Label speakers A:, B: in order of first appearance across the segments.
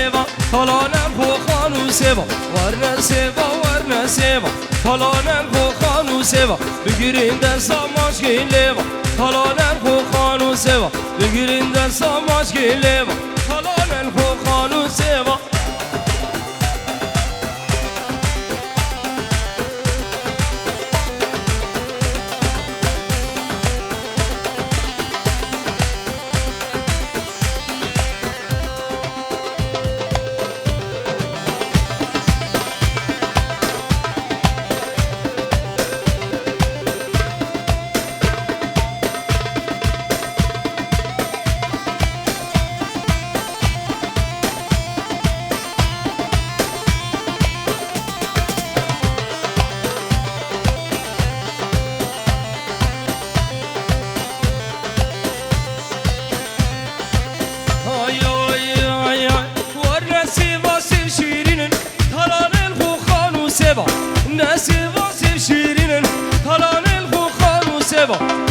A: سیوا تالانم خو خانو سیوا ورنه سیوا ورنه سیوا تالانم خو خانو سیوا بگیرین دستا ماشکی لیوا تالانم خو خانو سیوا بگیرین دستا ماشکی لیوا تالانم خو خانو سیوا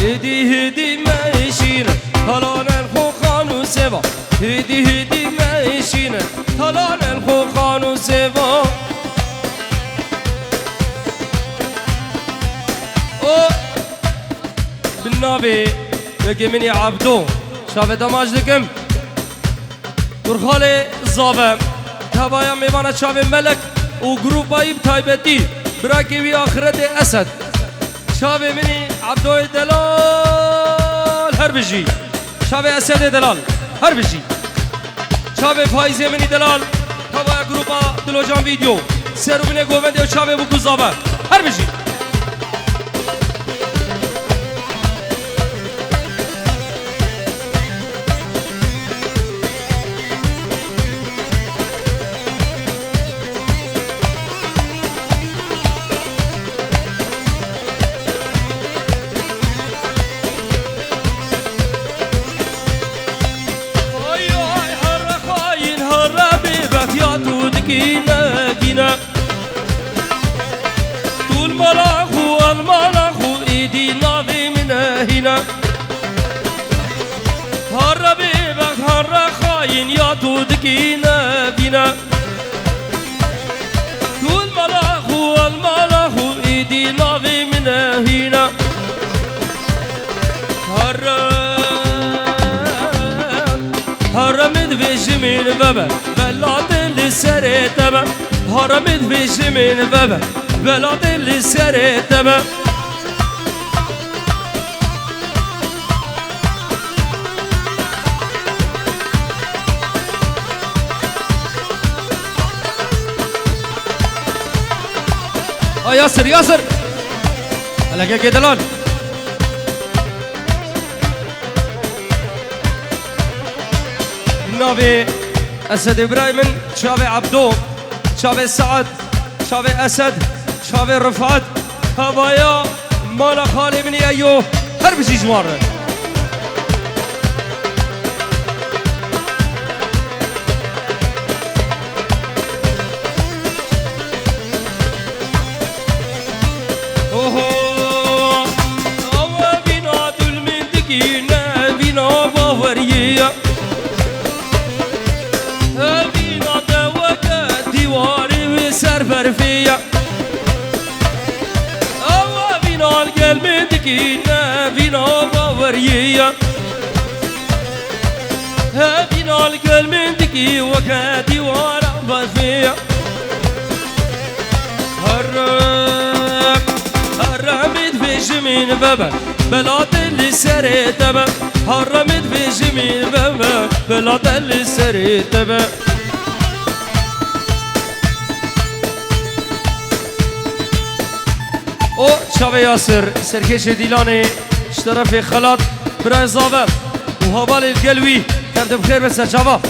A: هدي هدي ماشينا طلعنا الخوخان وسبا هدي هدي ماشينا طلعنا الخوخان وسبا بالنبي بقي مني عبدو شاف دماج لكم ورخالي الظابم تبايا ميوانا شاف ملك وجروباي بتايبتي براكي في آخرة أسد شاف مني عبدو دلال هربجي شاف أسد دلال هربجي شاف فايزة مني دلال تبايا جروبا دلوجان فيديو سيرو مني قومندي وشاف بوكو الظابم هربجي كينا كينا طول ملاخو الملاخو ايدي ناضي من هنا هربي بك هر خاين يا تود كينا كينا طول ملاخو الملاخو ايدي ناضي من هنا هرمت في من بابا بلاد اللي سريت بابا هرمت في من بابا بلاد اللي سريت بابا ياسر ياسر هلا كي دلال نافي أسد إبراهيم شافي عبدو شافي سعد شافي أسد شافي رفعت هبايا مالا خالي بني أيوه هربشي جمار اوه أو بنا دل دكينا بنا باورية بينا دوكا ديواري وسرفر فيا أو بينا القلب دكينا بينا باورية بينا القلب دكي وكا ديوار فيا هرمت في جمين بابا بلاد اللي سريت بابا هرمت في جمين بابا بلاد اللي سريت بابا او شاب ياسر سركش ديلاني اشترى في خلاط براي زابر وهبال القلوي كانت بخير بس يا شباب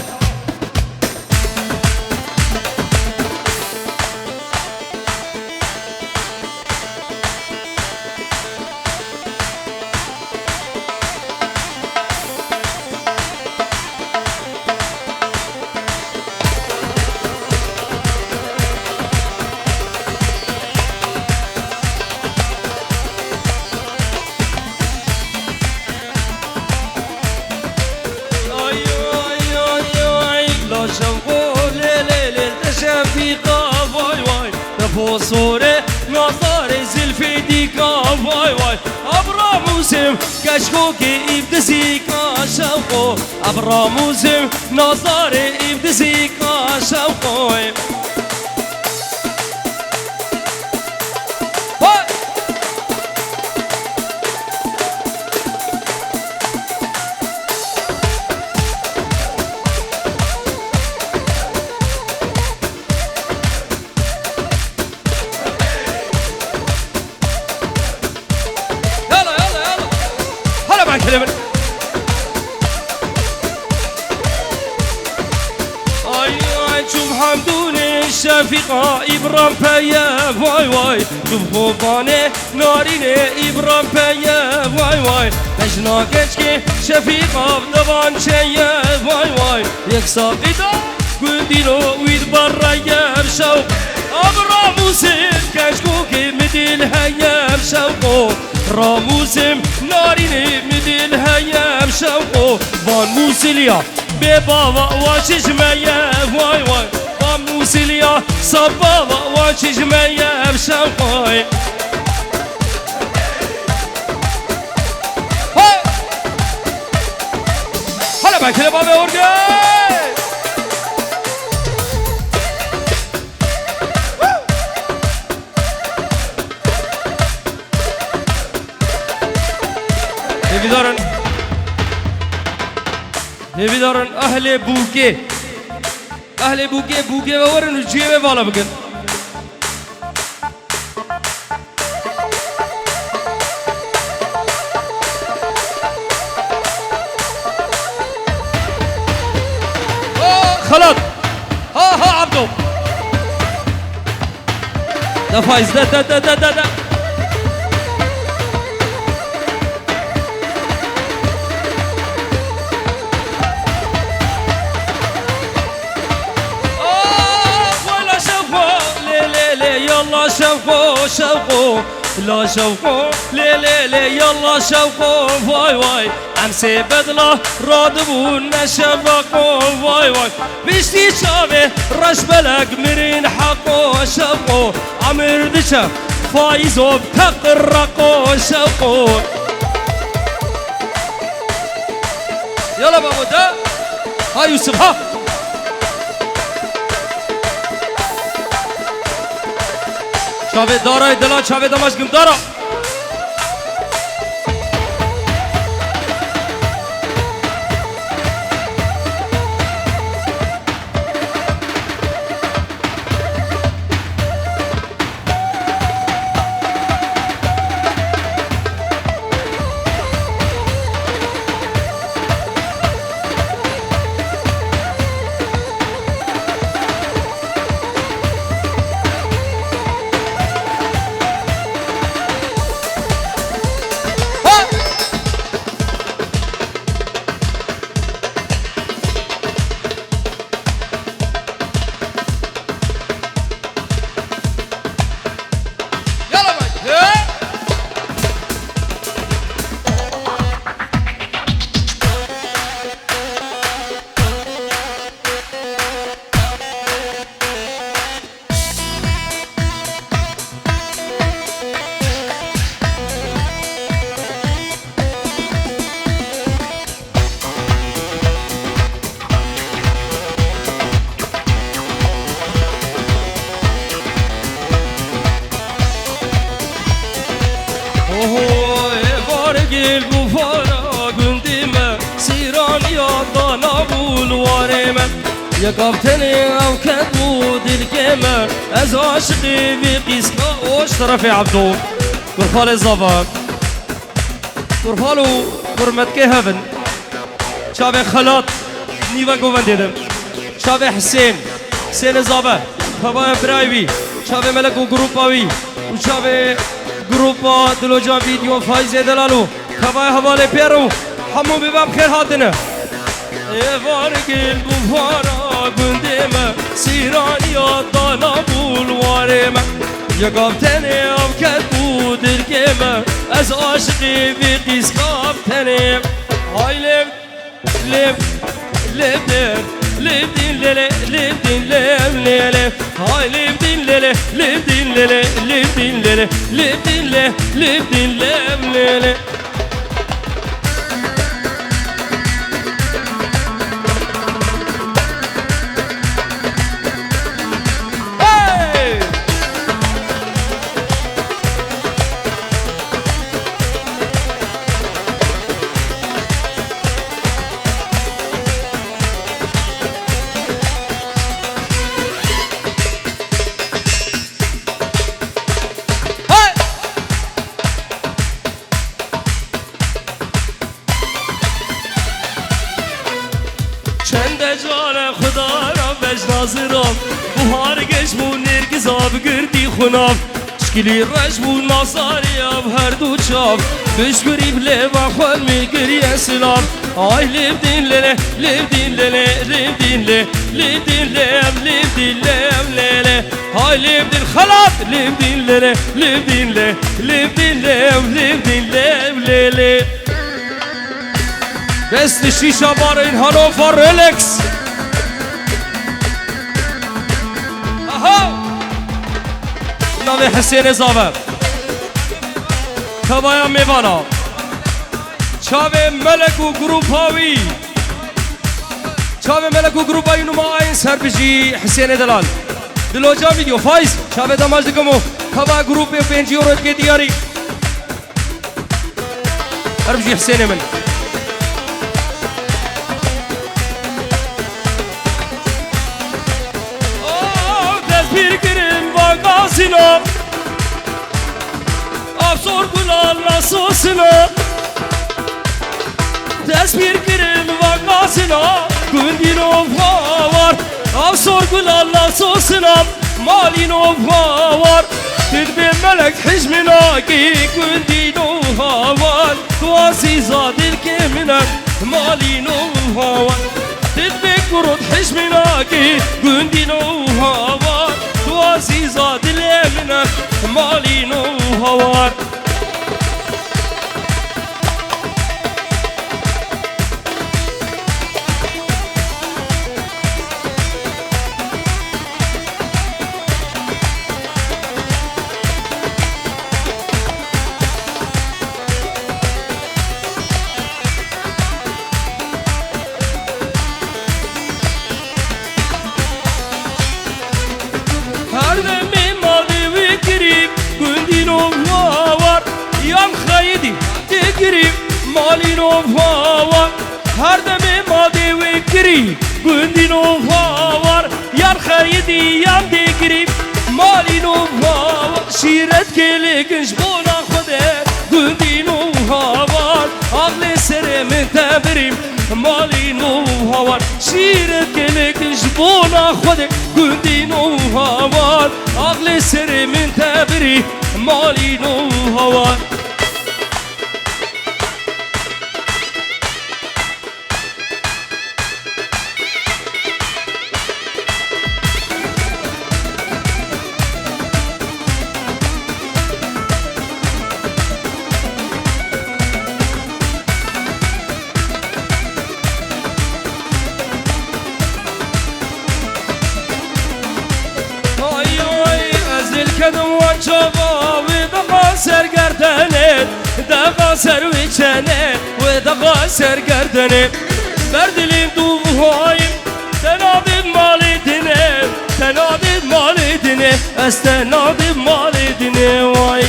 A: صوره نظر زلفي ديكا واي واي ابرا موسم كشكوكي ابدزيكا شوقو ابرا موسم نظر ابدزيكا شوقو
B: كلمة
A: اي شوف حمدوني الشفيقة إبرام بيا واي واي شوف خوباني ناريني إبرام بيا واي واي بجنا كشكي شفيقة بدبان شيا واي واي يكسا قدا قدينو ويد برا يمشو أبراموسم كشكوكي مدين هيا مشوقو راموسم ناريني مدين هيا مشوقو فان موسيليا ببابا واشش ميا واي واي فان موسيليا صبابا واشش ميا مشوقو هلا بقى كده بابا ورقة هبيدارن أهل بوكي أهل بوكي بوكي وورن الجيبة بالا بكن خلاص ها عبدو ده فايز ده شوقو لا شوقو لي يلا شوقو واي واي امسي بدله رادبون نشبقو واي واي بيشتي شابه رش بلق مرين حقو شوقو عمر دشا فايزو بتقرقو شوقو يلا بابا ده هاي يوسف ها شاوه دارای دلا شاوه دمشقم دارا يا كابتني او كتبو الكامر از عاشقي في قيسكا وش طرفي عبدو كرفال الزباب كرفالو كرمتكي هفن شابي خلاط نيفا قوفن ديدم شابي حسين الزباب هبا برايبي شابي ملكو جروباوي وشابي جروبا دلوجان فيديو فايزي دلالو هبا هبالي بيرو حمو ببام خير هاتنا vargil bu vara gündeme Siraniya dana bul vareme Ya kapteni avket bu dirkeme Ez aşkı bir kız kapteni Hay lev der لبدين ليلي لبدين ليلي هاي لبدين ليلي لبدين ليلي لبدين ليلي لبدين ليلي لبدين ليلي ناظرام بهار گشمو نرگز آب گردی خونام شکلی رجمو ناصاری آب هر دو چاب بشکری بله و خون میگری اسلام آی لبدین لیله لبدین لیله لبدین لیله لبدین لیم لبدین لیم لیله آی لبدین خلات لبدین لیله لبدین لیله لبدین لیم لبدین لیم لیله دست شیشه بار این هانوفر ریلکس ناوی حسین زاور کبایا میوانا چاوی ملک و گروپاوی چاوی ملک و گروپاوی نما این سربجی حسین دلال دلوجا ویدیو فایز چاوی داماج دکمو کبا گروپ 5 یورو که دیاری سربجی حسین من Sino Afsor gulal nasosino Desbir girin vakasino Gündino var Afsor gulal nasosino Malino var Tedbi melek hicmina ki Gündino var Tuasi zadil kemine Malino var Tedbi kurut hicmina ki Gündino var عزيزة دليمنا مالين وهوار مالینو فاور هر دم ماده و گری گندینو فاور یار خریدی یم دیگری مالینو فاور شیرت کلیگش بونا خوده گندینو فاور آغل سر من تبریم مالینو فاور شیرت کلیگش بونا خوده گندینو فاور آغل سر من تبریم مالینو فاور دقا سر و چنه و دقا سر گردنه بردلیم دوهایم تنادید مالی دینه تنادید مالی دینه استنادید مالی دینه وای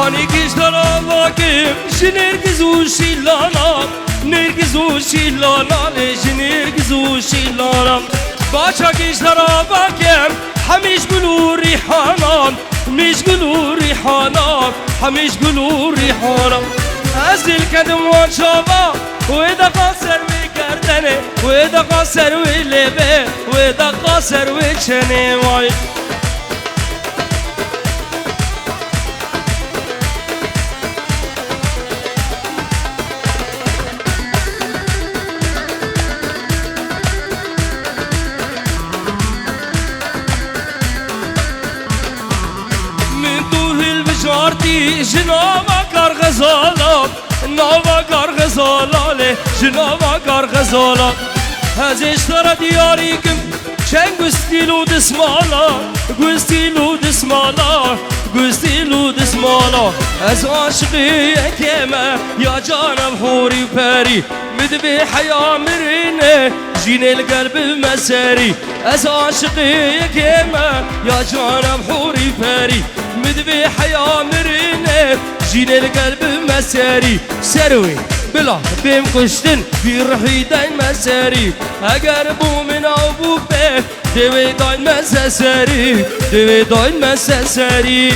A: Hani kişlara bakayım, şinergizu şillana, nergizu şillana, şinergizu şillana. Başa kişlara bakayım, hamiş gülü rihana, miş gülü rihana, hamiş gülü rihana. Azil kedim van şava, ve da kaser ve gerdene, ve da kaser ve lebe, ve da kaser ve çene vay. بجارتي جنابا كار غزالة نابا كار غزالة جنابا كار غزالة هزيش ترى دياريكم شن قستيلو دسمالا قستيلو دسمالا قستيلو دسمالا از عاشقي كما يا جانب حوري وباري مدبي حيا مرينه جين القلب مساري از عاشقي كما يا جانب حوري وباري مدبي حيا مرينه جين القلب مساري سروي بلا بیم کشتن بی رحی داین مساری اگر بو من آبو به دوی داین مساری دوی داین مساری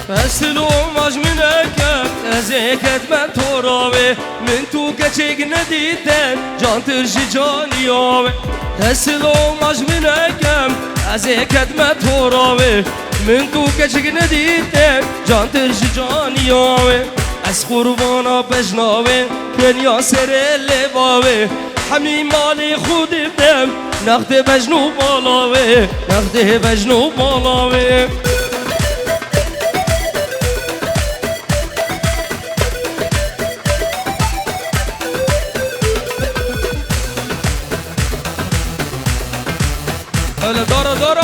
A: فسلو مجمنك ازيكت من توراوي من تو كچيك نديدن جان ترجي جاني ياوي فسلو مجمنك ازيكت من توراوي من تو كچيك نديدن جان ترجي جاني ياوي از قربانا بجناوي كن ياسر اللي باوي حمي مالي خود بدم نقد بجنو بالاوي نقد بجنو بالاوي هلا دورة دورة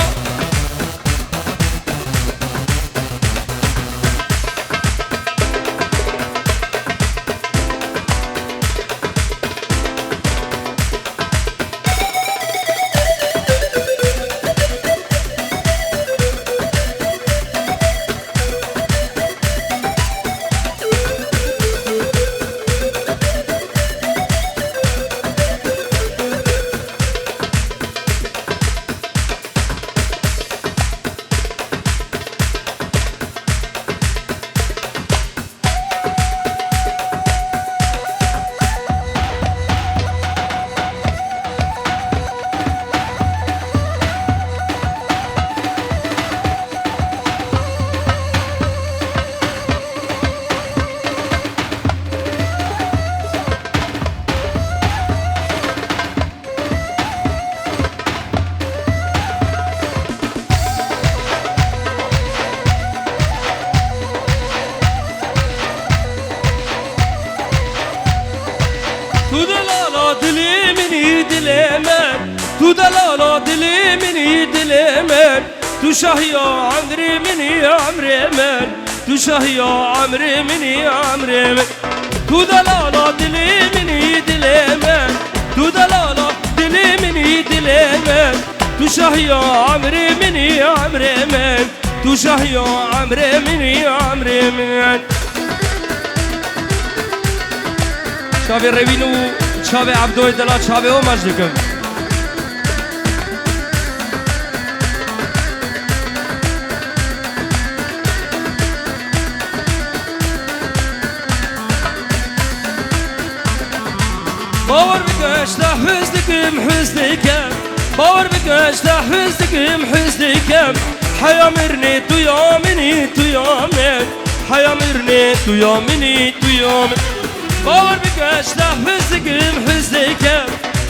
A: تو دلالا دلی منی دل من تو دلالا دلی منی دل من تو شاهیا عمري مني عمري من تو شاهیا عمري مني عمري من تو دلالا دلی منی دل من تو دلالا دلی منی دل من تو شاهیا عمري مني عمري من تو شاهیا عمري مني عمري من شاوی روینو شاوی عبدوی دلا شاوی او مجدکم باور بکش تا حزدکم حزدکم باور بکش تا حزدکم حزدکم حیا مرنی تو یا منی تو یا من حیا مرنی تو یا منی تو یا من باور بکش تا حزدکم حزدکم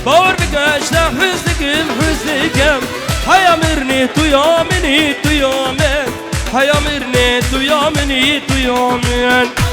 A: باور بکش تا حزدکم حزدکم حیا مرنی تو یا منی تو یا من حیا مرنی تو یا منی تو یا من